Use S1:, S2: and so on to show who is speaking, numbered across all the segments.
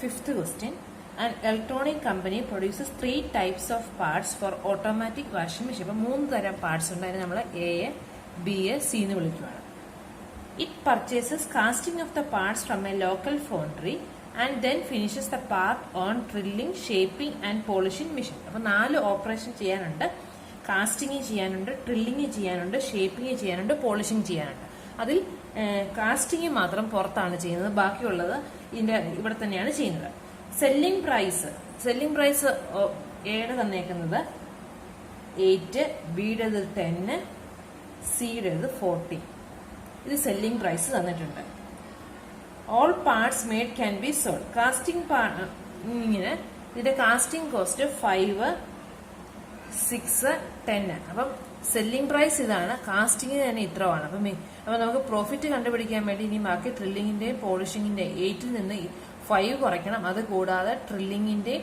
S1: Fifth question. An electronic company produces 3 types of parts for automatic washing machine. അപ്പോൾ 3 തരം parts ഉണ്ട്. അതിന് നമ്മൾ എ, ബി, സി എന്ന് വിളിക്കുകയാണ്. It purchases casting of the parts from a local foundry and then finishes the part on drilling, shaping and polishing machine. അപ്പോൾ 4 operation ചെയ്യാനുണ്ട്. Casting ചെയ്യാനുണ്ട്, ഡ്രില്ലിംഗ് ചെയ്യാനുണ്ട്, ഷേപ്പിംഗ് ചെയ്യാനുണ്ട്, പോളിഷിംഗ് ചെയ്യാനുണ്ട്. അതിൽ കാസ്റ്റിംഗ് മാത്രം പുറത്താണ് ചെയ്യുന്നത്, ബാക്കിയുള്ളത് ഇവിടെ തന്നെയാണ് ചെയ്യുന്നത്. സെല്ലിംഗ് പ്രൈസ് എയുടെ തന്നേക്കുന്നത് 8, ബിയുടേത് 10, സിയുടേത് 40. ഇത് സെല്ലിംഗ് പ്രൈസ് തന്നിട്ടുണ്ട്. All parts made can be sold. Casting ഇങ്ങനെ ഇതിന്റെ കാസ്റ്റിംഗ് കോസ്റ്റ് 5, 6, 10. അപ്പം സെല്ലിംഗ് പ്രൈസ് ഇതാണ്, കാസ്റ്റിംഗ് തന്നെ ഇത്രയാണ്. അപ്പൊ നമുക്ക് പ്രോഫിറ്റ് കണ്ടുപിടിക്കാൻ വേണ്ടി ഇനി ബാക്കി ഡ്രില്ലിങ്ങിന്റെയും പോളിഷിങ്ങിന്റെയും 8ൽ നിന്ന് 5 കുറയ്ക്കണം. അത് കൂടാതെ ഡ്രില്ലിങ്ങിന്റെയും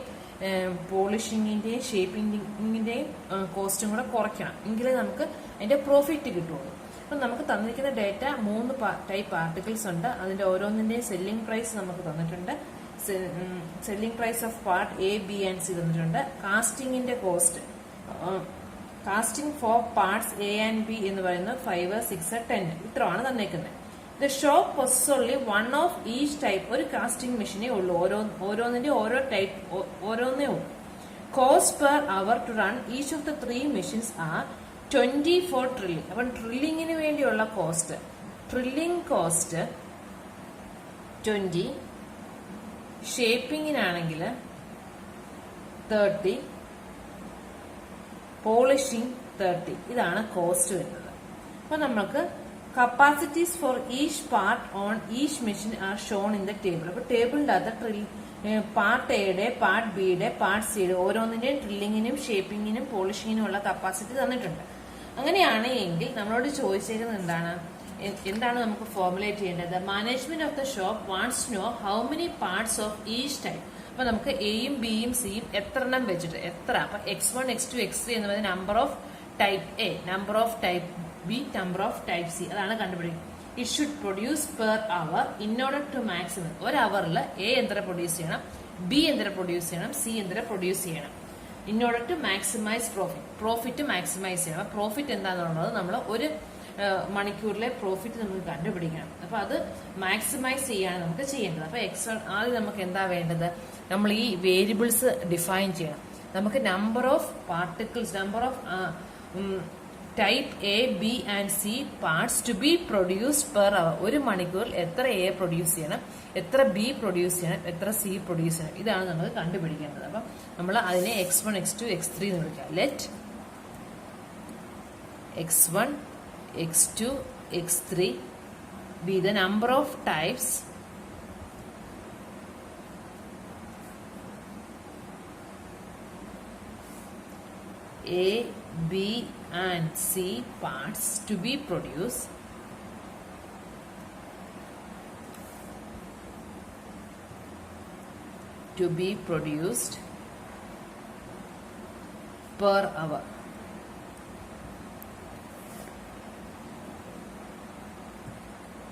S1: പോളിഷിങ്ങിന്റെയും ഷേപ്പിംഗിന്റെയും കോസ്റ്റും കൂടെ കുറയ്ക്കണം. എങ്കിലേ നമുക്ക് അതിന്റെ പ്രോഫിറ്റ് കിട്ടുള്ളൂ. അപ്പൊ നമുക്ക് തന്നിരിക്കുന്ന ഡേറ്റ 3 ടൈപ്പ് ആർട്ടിക്കിൾസ് ഉണ്ട്. അതിന്റെ ഓരോന്നിന്റെയും സെല്ലിംഗ് പ്രൈസ് നമുക്ക് തന്നിട്ടുണ്ട്. Selling price of part A, B and C തന്നിട്ടുണ്ട്. കാസ്റ്റിംഗിന്റെ cost, casting for parts A and B എന്ന് പറയുന്നത് 5, 6, 10 ഇത്രയാണ് തന്നേക്കുന്നത്. The shop possess only one of each type. ഒരു കാസ്റ്റിംഗ് മെഷീനേ ഉള്ളൂ. ഓരോന്നിന്റെ ഓരോ ടൈപ്പ് ഓരോന്നേ ഉള്ളൂ. Cost per hour to run each of the 3 machines are 20 for drilling. അപ്പം ഡ്രില്ലിങ്ങിന് വേണ്ടിയുള്ള കോസ്റ്റ്, ഡ്രില്ലിംഗ് കോസ്റ്റ് 20, ഷേപ്പിങ്ങിനാണെങ്കിൽ 30, പോളിഷിംഗ് 30. ഇതാണ് കോസ്റ്റ് വരുന്നത്. അപ്പൊ നമുക്ക് capacities for each part on each machine are shown in the table. അപ്പൊ ടേബിളിന്റെ അകത്ത് പാർട്ട് എയുടെ, പാർട്ട് ബിയുടെ, പാർട്ട് സിയുടെ ഓരോന്നിന്റെയും ഡ്രില്ലിങ്ങിനും ഷേപ്പിങ്ങിനും പോളിഷിങ്ങിനും ഉള്ള കപ്പാസിറ്റി തന്നിട്ടുണ്ട്. അങ്ങനെയാണ് എങ്കിൽ നമ്മളോട് ചോദിച്ചേക്കുന്നത് എന്താണ് നമുക്ക് ഫോർമുലേറ്റ് ചെയ്യേണ്ടത്? Management of the shop wants to know how many parts of each type. അപ്പൊ നമുക്ക് എയും ബിയും സിയും എണ്ണം വെച്ചിട്ട് അപ്പൊ X1, X2, X3 എന്ന് പറയുന്നത് number of type A, number of type B, number of type C, അതാണ് കണ്ടുപിടിക്കുന്നത്. It should produce per hour in order to maximum. ഒരു അവറിൽ എ എന്തര പ്രൊഡ്യൂസ് ചെയ്യണം, ബി എന്തര പ്രൊഡ്യൂസ് ചെയ്യണം, സി എന്തര പ്രൊഡ്യൂസ് ചെയ്യണം. In order to maximize profit maximize ചെയ്യണം. പ്രോഫിറ്റ് എന്താണെന്നുള്ളത് നമ്മൾ ഒരു മണിക്കൂറിലെ പ്രോഫിറ്റ് നമുക്ക് കണ്ടുപിടിക്കണം. അപ്പൊ അത് മാക്സിമൈസ് ചെയ്യാണ് നമുക്ക് ചെയ്യേണ്ടത്. അപ്പൊ ആദ്യം നമുക്ക് എന്താ വേണ്ടത്? നമ്മൾ ഈ വേരിയബിൾസ് ഡിഫൈൻ ചെയ്യണം. നമുക്ക് number of particles, number of type A, B and C parts to be produced per hour. ഒരു മണിക്കൂറിൽ എത്ര എ പ്രൊഡ്യൂസ് ചെയ്യണം, എത്ര ബി പ്രൊഡ്യൂസ് ചെയ്യണം, എത്ര സി പ്രൊഡ്യൂസ് ചെയ്യണം, ഇതാണ് നമുക്ക് കണ്ടുപിടിക്കേണ്ടത്. അപ്പം നമ്മൾ അതിനെ X1, X2, X3 എന്ന് വിളിക്കാം. Let X1, X2, X3 be the number of types A, B and C parts to be produced per hour.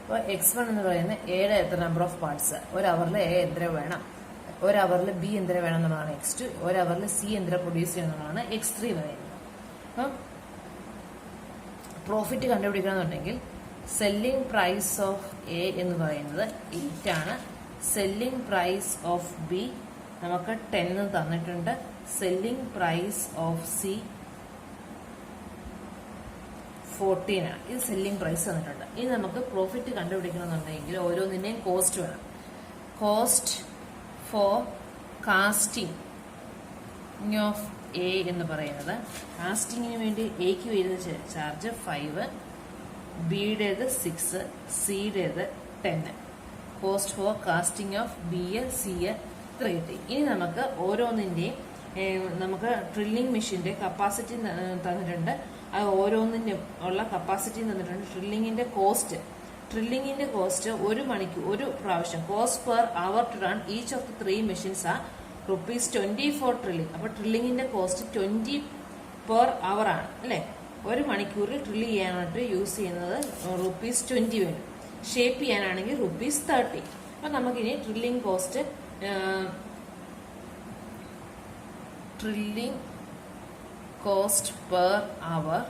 S1: അപ്പോൾ X1 എന്ന് പറയുന്നത് എയുടെ എത്ര നമ്പർ ഓഫ് പാർട്സ്, ഒരു അവറിൽ എ എത്ര വേണം, ഒരു അവറിൽ ബി എന്തര വേണം എന്നുള്ളതാണ് X2, ഒരു അവറിൽ സി എന്തര പ്രൊഡ്യൂസ് ചെയ്യണം എന്നുള്ളതാണ് X3 പറയുന്നത്. അപ്പം പ്രോഫിറ്റ് കണ്ടുപിടിക്കണമെന്നുണ്ടെങ്കിൽ സെല്ലിംഗ് പ്രൈസ് ഓഫ് എ എന്ന് പറയുന്നത് 8 ആണ്. സെല്ലിംഗ് പ്രൈസ് ഓഫ് ബി നമുക്ക് 10 തന്നിട്ടുണ്ട്. സെല്ലിംഗ് പ്രൈസ് ഓഫ് സി 14 ആണ്. ഇത് സെല്ലിംഗ് പ്രൈസ് തന്നിട്ടുണ്ട്. ഇനി നമുക്ക് പ്രോഫിറ്റ് കണ്ടുപിടിക്കണമെന്നുണ്ടെങ്കിൽ ഓരോന്നിന്റെയും കോസ്റ്റ് വേണം. Cost for casting of A എന്ന് പറയുന്നത്, കാസ്റ്റിങ്ങിന് വേണ്ടി എക്ക് വരുന്ന charge 5, ബിയുടേത് 6, സിയുടേത് 10. Cost for casting of B, C 3. ഇനി നമുക്ക് ഓരോന്നിന്റെയും നമുക്ക് ഡ്രില്ലിംഗ് മെഷീന്റെ കപ്പാസിറ്റി തന്നിട്ടുണ്ട്. അത് ഓരോന്നിന്റെ ഉള്ള കപ്പാസിറ്റി തന്നിട്ടുണ്ട്. ഡ്രില്ലിങ്ങിന്റെ കോസ്റ്റ് ഒരു മണിക്കൂർ ഒരു പ്രാവശ്യം cost per hour to run each of the 3 machines ആ ₹20 ഫോർ ഡ്രില്ലിംഗ്. അപ്പൊ ഡ്രില്ലിങ്ങിന്റെ കോസ്റ്റ് 20 പെർ അവർ ആണ് അല്ലെ. ഒരു മണിക്കൂറിൽ ഡ്രില്ല് ചെയ്യാനായിട്ട് യൂസ് ചെയ്യുന്നത് ₹20 വേണം. ഷേപ്പ് ചെയ്യാനാണെങ്കിൽ ₹30. അപ്പം നമുക്കിനി drilling cost per hour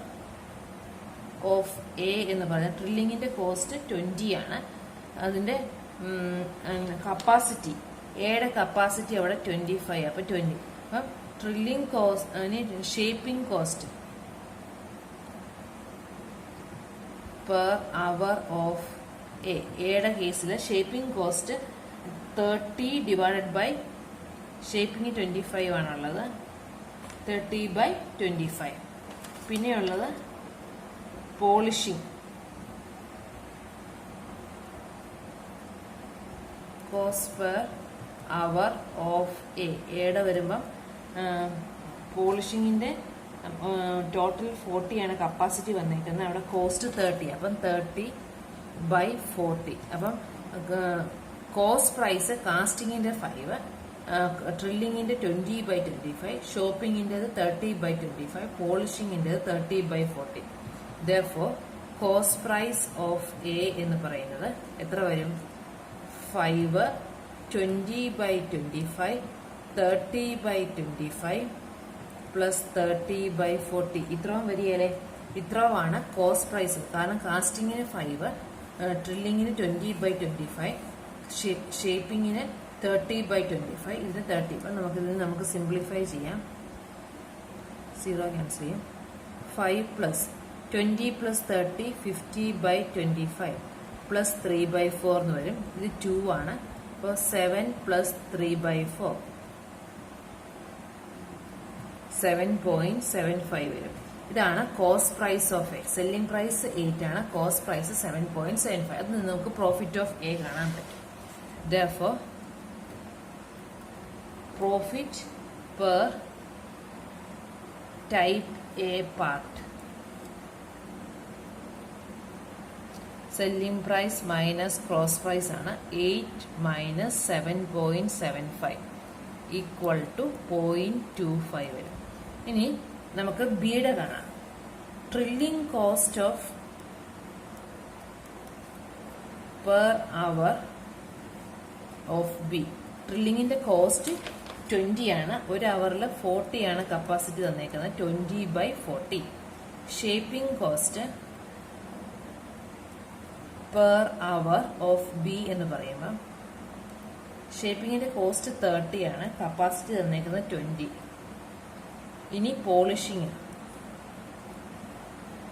S1: of A എന്ന് പറഞ്ഞാൽ ഡ്രില്ലിങ്ങിൻ്റെ കോസ്റ്റ് 20 ആണ്. അതിൻ്റെ കപ്പാസിറ്റി എയുടെ കപ്പാസിറ്റി അവിടെ 25, അപ്പം 20. അപ്പം drilling cost shaping cost per hour of എയുടെ കേസിൽ shaping cost 30 divided by shaping 25 ആണുള്ളത്, 30/25. പിന്നെയുള്ളത് polishing cost per hour of എയുടെ വരുമ്പം പോളിഷിങ്ങിൻ്റെ ടോട്ടൽ 40 ആണ് കപ്പാസിറ്റി വന്നേക്കുന്നത്, അവിടെ കോസ്റ്റ് 30, അപ്പം 30/40. അപ്പം കോസ്റ്റ് പ്രൈസ് കാസ്റ്റിങ്ങിൻ്റെ 5, ഡ്രില്ലിങ്ങിൻ്റെ 20/25, ഷോപ്പിങ്ങിൻ്റെത് 30/25, പോളിഷിങ്ങിൻ്റെത് 30/40. Therefore, cost price of A എന്ന് പറയുന്നത് എത്ര വരും? 5, 20/25, 30/25 പ്ലസ് 30/40. ഇത്രയും വരികയല്ലേ? ഇത്രയുമാണ് കോസ്റ്റ് പ്രൈസ്. കാരണം കാസ്റ്റിങ്ങിന് 5, ഡ്രില്ലിങ്ങിന് 20/25, ഷേപ്പിങ്ങിന് 30/25, ഇതിന് 30. അപ്പം നമുക്ക് സിംപ്ലിഫൈ ചെയ്യാം. 0 ക്യാൻസൽ ചെയ്യും. 5 പ്ലസ് 20 പ്ലസ് 30 50/25 പ്ലസ് 3/4 എന്ന് വരും. ഇത് 2 ആണ്. അപ്പോൾ 7 പ്ലസ് 3/4 7.75 വരും. ഇതാണ് cost price of A. Selling price 8 ആണ്, കോസ്റ്റ് പ്രൈസ് 7.75. അത് നമുക്ക് പ്രോഫിറ്റ് ഓഫ് എ കാണാൻ പറ്റും. Therefore, profit per type A part, selling price minus cross price ആണ് 8 minus 7.75 equal to 0.25 വരും. ഇനി നമുക്ക് ബിയുടെ കാണാം. Drilling cost of per hour of B. ഡ്രില്ലിങ്ങിന്റെ കോസ്റ്റ് 20 ആണ്, ഒരു അവറിൽ 40 ആണ് കപ്പാസിറ്റി തന്നേക്കുന്നത്, 20/40. Shaping cost per hour of B എന്ന് പറയുമ്പോൾ ഷേപ്പിങ്ങിന്റെ കോസ്റ്റ് 30 ആണ്, കപ്പാസിറ്റി തന്നേക്കുന്നത് 20. ഇനി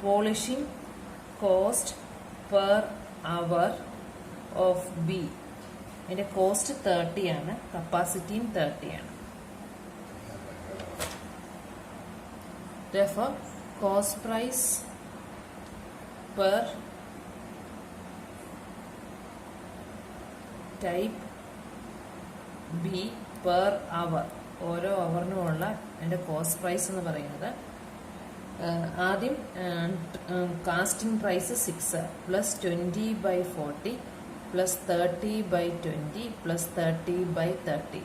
S1: polishing cost per hour of B. അതിന്റെ കോസ്റ്റ് 30 ആണ്, കപ്പാസിറ്റിയും 30 ആണ്. Therefore, cost price per type B per hour, ഓരോ അവറിനുമുള്ള അതിന്റെ കോസ്റ്റ് പ്രൈസ് എന്ന് പറയുന്നത് ആദ്യം casting price 6 plus 20/40 plus 30/20 plus 30/30.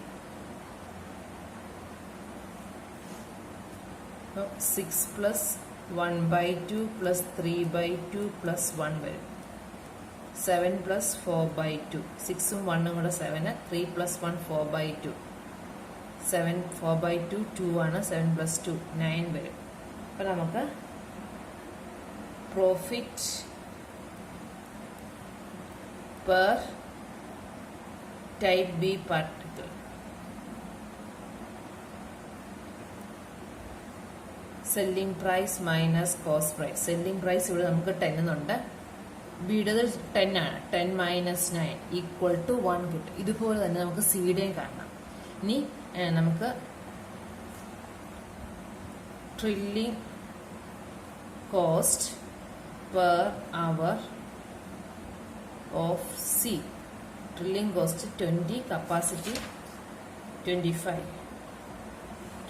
S1: 6 plus 1/2 plus 3/2 plus 1 വരും. 7 പ്ലസ് 4/2. 6ഉം 1ഉം കൂടെ 7, 3 പ്ലസ് 1 4/2. 7 4/2 2 ആണ്, 7 പ്ലസ് 2 9 വരും. അപ്പം നമുക്ക് profit per type B particle selling price minus cost price. Selling price ഇവിടെ നമുക്ക് 10 എന്നുണ്ട്, ബിയുടേത് 10 ആണ്. 10 മൈനസ് 9 ഈക്വൽ ടു 1 കിട്ടും. ഇതുപോലെ തന്നെ നമുക്ക് സിയുടെയും കാണണം. ഇനി നമുക്ക് drilling cost per hour of C. Drilling cost 20, capacity 25.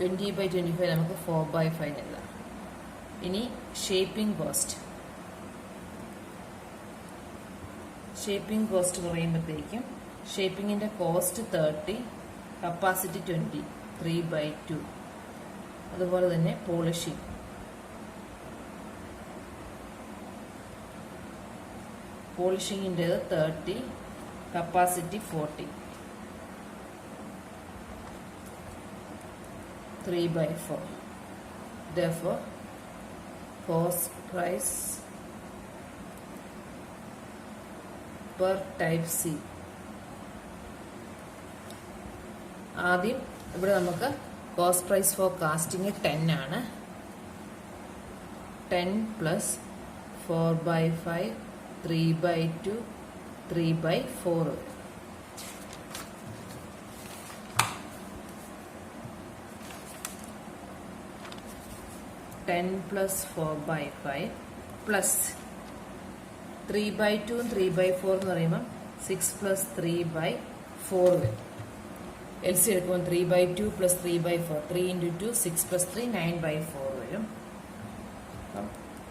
S1: 20/25 നമുക്ക് 4/5 എഴുതാം. ഇനി ഷേപ്പിംഗ് കോസ്റ്റ് പറയുമ്പോഴത്തേക്കും ഷേപ്പിങ്ങിന്റെ കോസ്റ്റ് 30, കപ്പാസിറ്റി 20, 3/2. അതുപോലെ തന്നെ പോളിഷിങ്ങിൻ്റെത് 30, capacity 40, 3/4. Therefore, cost price per type C. ആദ്യം ഇവിടെ നമുക്ക് കോസ്റ്റ് പ്രൈസ് ഫോർ കാസ്റ്റിംഗ് 10 ആണ്. 10 പ്ലസ് 4/5, 3/2, 3/4 വരും. ടെൻ പ്ലസ് 4/5 പ്ലസ് 3/2 3/4 എന്ന് പറയുമ്പോൾ 6 പ്ലസ് 3/4 വരും. LC എടുക്കുമ്പോൾ 3/2 പ്ലസ് 3/4, 3 into 2 6 പ്ലസ് 3 9/4 വരും. അപ്പം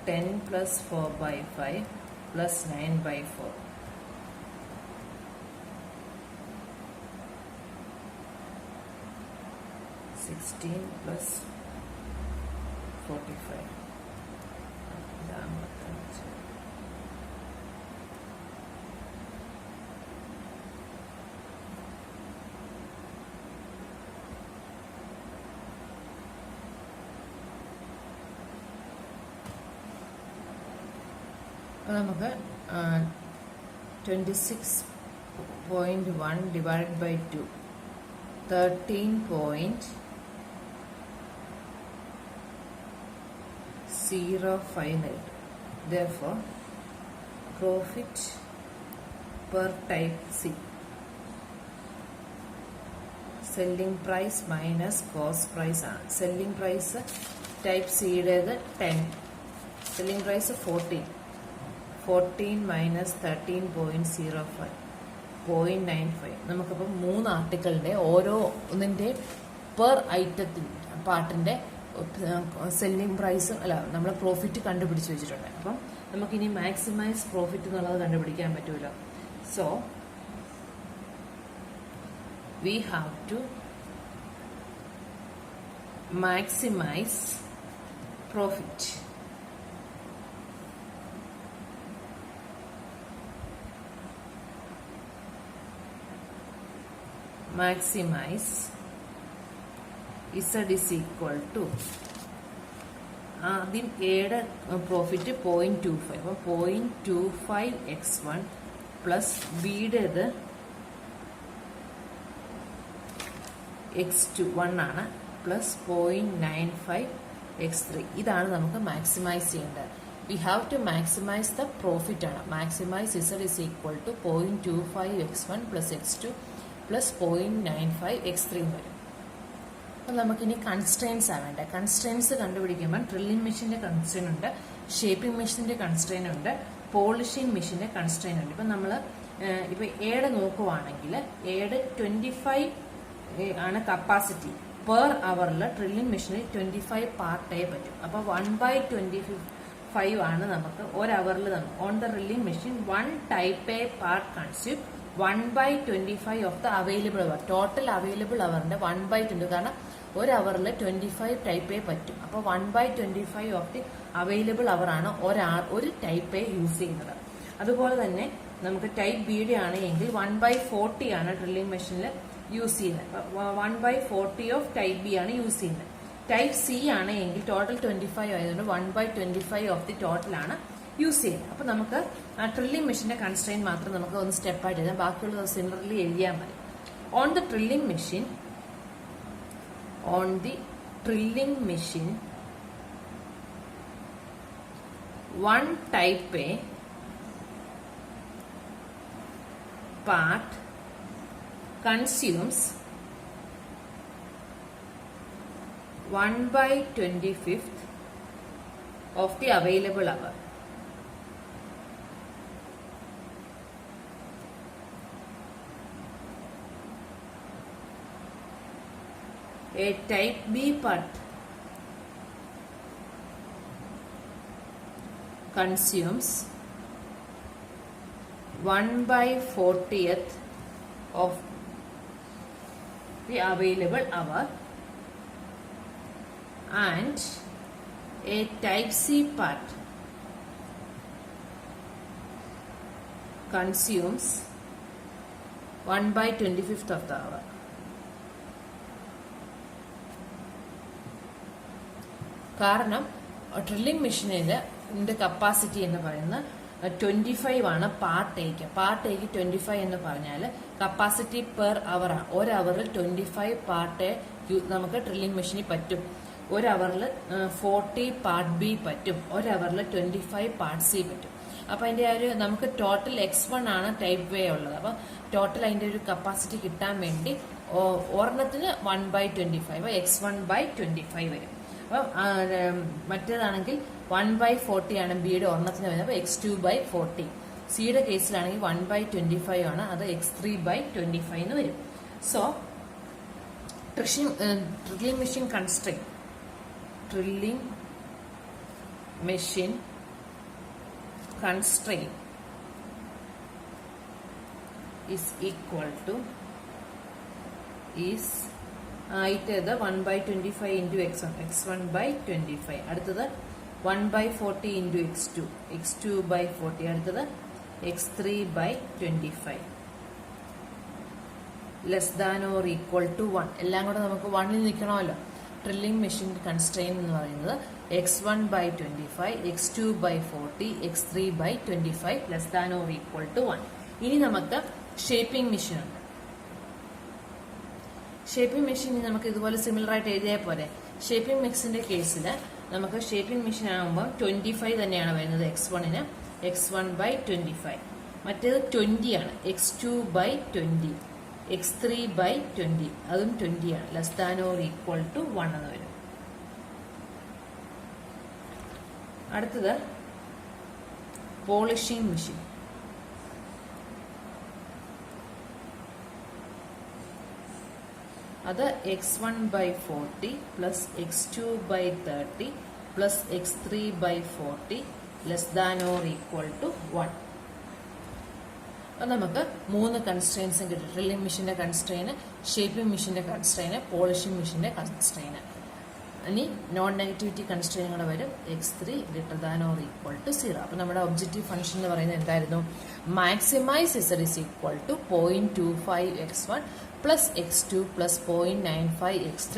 S1: 10 പ്ലസ് 4/5 പ്ലസ് 9/4. 16 പ്ലസ് 45. നമുക്ക് 26.1 divided by 2, 13.05. Therefore, profit per type C, selling price minus cost price ആണ്. Selling price type C യുടേത് 10, selling price 14. 14 minus 13.05, 0.95. നമുക്കപ്പം 3 ആർട്ടിക്കിളിൻ്റെ ഓരോ ഒന്നിൻ്റെ പെർ ഐറ്റത്തിൻ്റെ പാർട്ടിൻ്റെ സെല്ലിംഗ് പ്രൈസ് അല്ല നമ്മൾ പ്രോഫിറ്റ് കണ്ടുപിടിച്ച് വെച്ചിട്ടുണ്ട്. അപ്പം നമുക്കിനി മാക്സിമൈസ് പ്രോഫിറ്റ് എന്നുള്ളത് കണ്ടുപിടിക്കാൻ പറ്റുമല്ലോ. So we have to maximize profit. Maximize Z is equal to ആദ്യം എയുടെ പ്രോഫിറ്റ് 0.25, അപ്പോൾ 0.25 x1 പ്ലസ് ബിയുടേത് x2 1 ആണ് പ്ലസ് 0.95 x3. ഇതാണ് നമുക്ക് മാക്സിമൈസ് ചെയ്യേണ്ടത്. We have to maximise the profit ആണ്. മാക്സിമൈസ് Z is equal to 0.25 x1 plus x2 plus 0.95 x3 വരും. അപ്പം നമുക്കിനി കൺസ്ട്രെയിൻസ് ആണ് വേണ്ടത്. കൺസ്ട്രെയിൻസ് കണ്ടുപിടിക്കുമ്പോൾ ഡ്രില്ലിംഗ് മെഷീൻ്റെ കൺസ്ട്രെയിൻ ഉണ്ട്, ഷേപ്പിംഗ് മെഷീൻ്റെ കൺസ്ട്രെയിൻ ഉണ്ട്, പോളിഷിംഗ് മെഷീൻ്റെ കൺസ്ട്രെയിൻ ഉണ്ട്. ഇപ്പം നമ്മൾ ഇപ്പോൾ എയുടെ നോക്കുവാണെങ്കിൽ എയുടെ 25 ആണ് കപ്പാസിറ്റി. പെർ അവറിൽ ഡ്രില്ലിംഗ് മെഷീനിൽ 25 പാർട്ടേ പറ്റും. അപ്പോൾ 1/25 ആണ് നമുക്ക് ഒരു അവറിൽ on the drilling machine 1 type A part consume 1/25 of the available hour. Total available അവറിന്റെ 1/20, കാരണം ഒരു അവറിൽ 25 type A പറ്റും. അപ്പോൾ 1/25 ഓഫ് ദി അവൈലബിൾ അവർ ആണ് ഒരു type A യൂസ് ചെയ്യുന്നത്. അതുപോലെ തന്നെ നമുക്ക് ടൈപ്പ് ബിയുടെ ആണെങ്കിൽ 1/40 ആണ് ഡ്രില്ലിംഗ് മെഷീനിൽ യൂസ് ചെയ്യുന്നത്. 1/40 ഓഫ് ടൈപ്പ് ബി ആണ് യൂസ് ചെയ്യുന്നത്. ടൈപ്പ് സി ആണ് എങ്കിൽ ടോട്ടൽ 25 ആയതുകൊണ്ട് 1/25 ഓഫ് ദി ടോട്ടൽ ആണ് യൂസ് ചെയ്യുന്നത്. അപ്പൊ നമുക്ക് ആ ഡ്രില്ലിംഗ് മെഷീന്റെ കൺസ്ട്രെയിൻ മാത്രം നമുക്ക് ഒന്ന് സ്റ്റെപ്പായിട്ട് എഴുതാം, ബാക്കിയുള്ളത് സിമിലർലി എഴുതിയാൽ മതി. On the drilling machine 1 type A part consumes 1/25 of the available hour. A type B part consumes 1/40th of the available hour, and a type C part consumes 1/25 of the hour. കാരണം drilling മെഷീനിന്റെ capacity എന്ന് പറയുന്നത് 25 ആണ് part എക്ക്. Part എക്ക് 25 എന്ന് പറഞ്ഞാൽ capacity per hour ആണ്. ഒരു അവറിൽ 25 പാർട്ട് നമുക്ക് ഡ്രില്ലിംഗ് മെഷീനിൽ പറ്റും. ഒരു അവറിൽ 40 പാർട്ട് ബി പറ്റും. ഒരു അവറിൽ 25 പാർട്ട് സി പറ്റും. അപ്പൊ അതിന്റെ ഒരു നമുക്ക് ടോട്ടൽ X1 ആണ് ടൈപ്പ് വേ ഉള്ളത്. അപ്പൊ ടോട്ടൽ അതിന്റെ ഒരു കപ്പാസിറ്റി കിട്ടാൻ വേണ്ടി ഒരെണ്ണത്തിന് 1/25 X1/25 വരും. അപ്പൊ മറ്റേതാണെങ്കിൽ 1/40 ആണ് ബിയുടെ ഒരെണ്ണത്തിന് വരുന്നത്. അപ്പൊ X2/40. സിയുടെ കേസിലാണെങ്കിൽ 1/25 ആണ്, അത് X3/25 എന്ന് വരും. So drilling machine constrain is equal to ആയിട്ടത് 1/25 into X1, X1/25. അടുത്തത് 1/40 into X2, X2/40. അടുത്തത് X3/25 less than or equal to 1. എല്ലാം കൂടെ നമുക്ക് 1ൽ നിൽക്കണമല്ലോ. ഡ്രില്ലിംഗ് മെഷീൻ കൺസ്ട്രെയിൻ എന്ന് പറയുന്നത് X1/25, X2/40, X3/25 less than or equal to 1. ഇനി നമുക്ക് ഷേപ്പിംഗ് മെഷീൻ ഉണ്ട്. ഷേപ്പിംഗ് മെഷീനിൽ നമുക്ക് ഇതുപോലെ സിമിലർ ആയിട്ട് എഴുതിയാൽ പോലെ. ഷേപ്പിംഗ് മെഷീന്റെ കേസിൽ നമുക്ക് ഷേപ്പിംഗ് മെഷീൻ ആകുമ്പോൾ 25 തന്നെയാണ് വരുന്നത് X1ന്, X1/25. മറ്റേത് 20 ആണ്, X2/20, X3/20 അതും 20 ആണ്. Less than or equal to 1 എന്ന് വരും. അടുത്തത് പോളിഷിംഗ് മെഷീൻ. അത് X1/40 plus X2/30 plus X3/40 less than or equal to 1. നമുക്ക് 3 കൺസ്ട്രെയിൻസും കിട്ടും. ഡ്രില്ലിംഗ് മെഷീന്റെ കൺസ്ട്രെയിന്, ഷേപ്പിംഗ് മെഷീന്റെ കൺസ്ട്രെയിന്, പോളിഷിംഗ് മെഷീന്റെ കൺസ്ട്രെയിന്. ഇനി നോൺ നെഗറ്റിവിറ്റി കൺസ്ട്രെയിൻ കൂടെ വരും. X3 greater than or equal to 0. അപ്പൊ നമ്മുടെ ഒബ്ജക്റ്റീവ് ഫംഗ്ഷൻ എന്ന് പറയുന്നത് എന്തായിരുന്നു? Maximize Z is equal to 0.25 X1 plus X2 plus 0.95 X3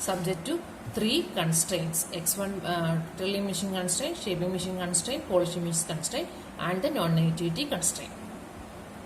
S1: subject to 3 constraints: X1 drilling machine constraint, shaping machine constraint, polishing machine constraint, and the non-negativity constraint.